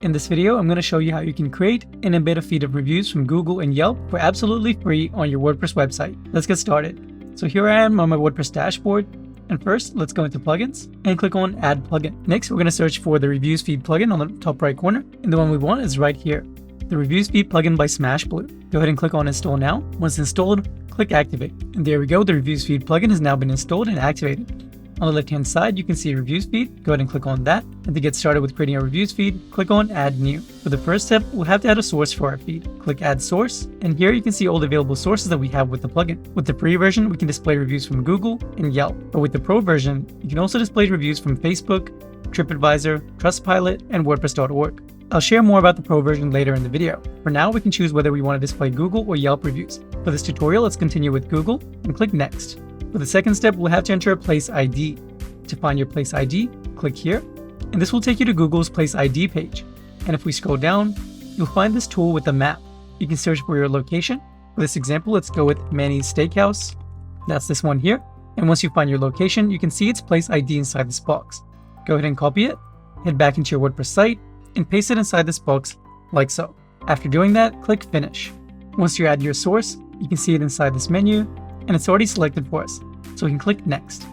In this video, I'm going to show you how you can create and embed a feed of reviews from Google and Yelp for absolutely free on your WordPress website. Let's get started. So here I am on my WordPress dashboard. And first, let's go into plugins and click on Add Plugin. Next, we're going to search for the Reviews Feed plugin on the top right corner. And the one we want is right here, the Reviews Feed plugin by Smashblue. Go ahead and click on Install Now. Once installed, click Activate. And there we go, the Reviews Feed plugin has now been installed and activated. On the left-hand side, you can see Reviews Feed. Go ahead and click on that. And to get started with creating a Reviews Feed, click on Add New. For the first step, we'll have to add a source for our feed. Click Add Source, and here you can see all the available sources that we have with the plugin. With the free version, we can display reviews from Google and Yelp. But with the Pro version, you can also display reviews from Facebook, TripAdvisor, Trustpilot, and WordPress.org. I'll share more about the Pro version later in the video. For now, we can choose whether we want to display Google or Yelp reviews. For this tutorial, let's continue with Google and click Next. For the second step, we'll have to enter a place ID. To find your place ID, click here, and this will take you to Google's place ID page. And if we scroll down, you'll find this tool with a map. You can search for your location. For this example, let's go with Manny's Steakhouse. That's this one here. And once you find your location, you can see its place ID inside this box. Go ahead and copy it, head back into your WordPress site, and paste it inside this box like so. After doing that, click Finish. Once you add your source, you can see it inside this menu, and it's already selected for us. So we can click Next.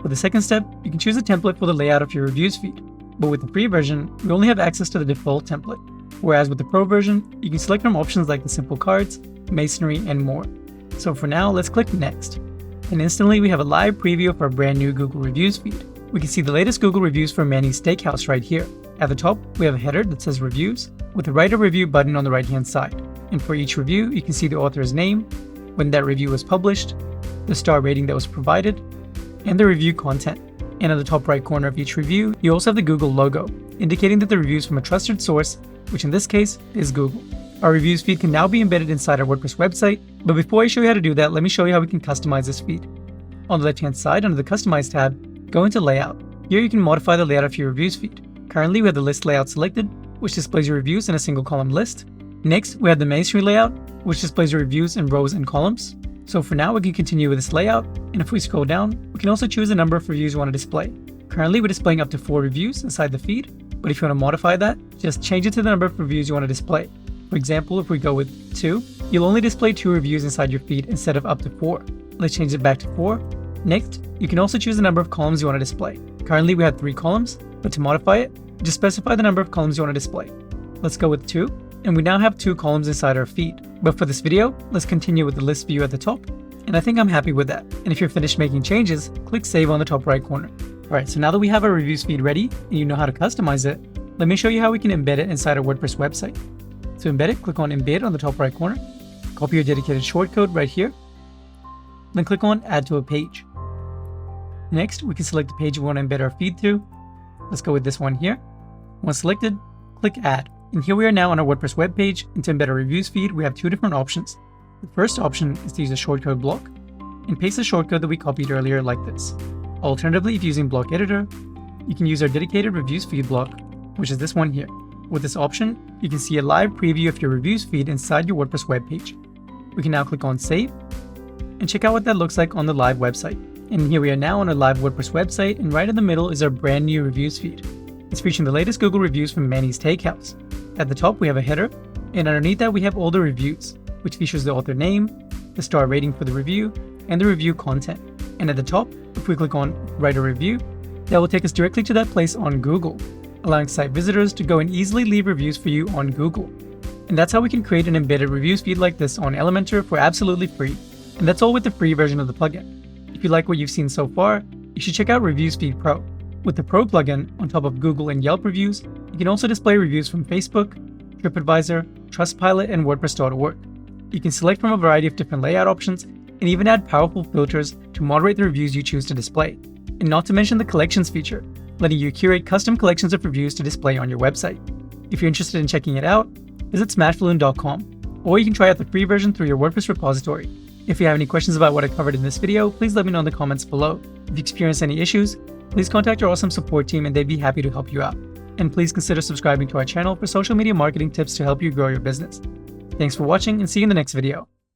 For the second step, you can choose a template for the layout of your reviews feed. But with the free version, we only have access to the default template. Whereas with the Pro version, you can select from options like the simple cards, masonry, and more. So for now, let's click Next. And instantly we have a live preview of our brand new Google Reviews feed. We can see the latest Google reviews for Manny's Steakhouse right here. At the top, we have a header that says Reviews, with a Write a Review button on the right-hand side. And for each review, you can see the author's name, when that review was published, the star rating that was provided, and the review content. And at the top right corner of each review, you also have the Google logo, indicating that the review is from a trusted source, which in this case is Google. Our reviews feed can now be embedded inside our WordPress website, but before I show you how to do that, let me show you how we can customize this feed. On the left-hand side, under the Customize tab, go into Layout. Here you can modify the layout of your reviews feed. Currently, we have the list layout selected, which displays your reviews in a single column list. Next, we have the masonry layout, which displays your reviews in rows and columns. So for now, we can continue with this layout, and if we scroll down, we can also choose the number of reviews we want to display. Currently, we're displaying up to 4 reviews inside the feed, but if you want to modify that, just change it to the number of reviews you want to display. For example, if we go with 2, you'll only display 2 reviews inside your feed instead of up to 4. Let's change it back to 4. Next, you can also choose the number of columns you want to display. Currently, we have 3 columns, but to modify it, just specify the number of columns you want to display. Let's go with 2, and we now have 2 columns inside our feed. But for this video, let's continue with the list view at the top, and I think I'm happy with that. And if you're finished making changes, click Save on the top right corner. Alright, so now that we have our reviews feed ready, and you know how to customize it, let me show you how we can embed it inside our WordPress website. To embed it, click on Embed on the top right corner, copy your dedicated shortcode right here, then click on Add to a page. Next, we can select the page we want to embed our feed to. Let's go with this one here. Once selected, click Add. And here we are now on our WordPress web page, and to embed our reviews feed, we have 2 different options. The first option is to use a shortcode block and paste the shortcode that we copied earlier like this. Alternatively, if using Block Editor, you can use our dedicated reviews feed block, which is this one here. With this option, you can see a live preview of your reviews feed inside your WordPress web page. We can now click on Save and check out what that looks like on the live website. And here we are now on our live WordPress website, and right in the middle is our brand new reviews feed. It's featuring the latest Google reviews from Manny's Steakhouse. At the top, we have a header, and underneath that, we have all the reviews, which features the author name, the star rating for the review, and the review content. And at the top, if we click on Write a Review, that will take us directly to that place on Google, allowing site visitors to go and easily leave reviews for you on Google. And that's how we can create an embedded reviews feed like this on Elementor for absolutely free. And that's all with the free version of the plugin. If you like what you've seen so far, you should check out Reviews Feed Pro. With the Pro plugin, on top of Google and Yelp reviews, you can also display reviews from Facebook, TripAdvisor, Trustpilot, and WordPress.org. You can select from a variety of different layout options and even add powerful filters to moderate the reviews you choose to display. And not to mention the collections feature, letting you curate custom collections of reviews to display on your website. If you're interested in checking it out, visit smashballoon.com, or you can try out the free version through your WordPress repository. If you have any questions about what I covered in this video, please let me know in the comments below. If you experience any issues, please contact our awesome support team and they'd be happy to help you out. And please consider subscribing to our channel for social media marketing tips to help you grow your business. Thanks for watching, and see you in the next video.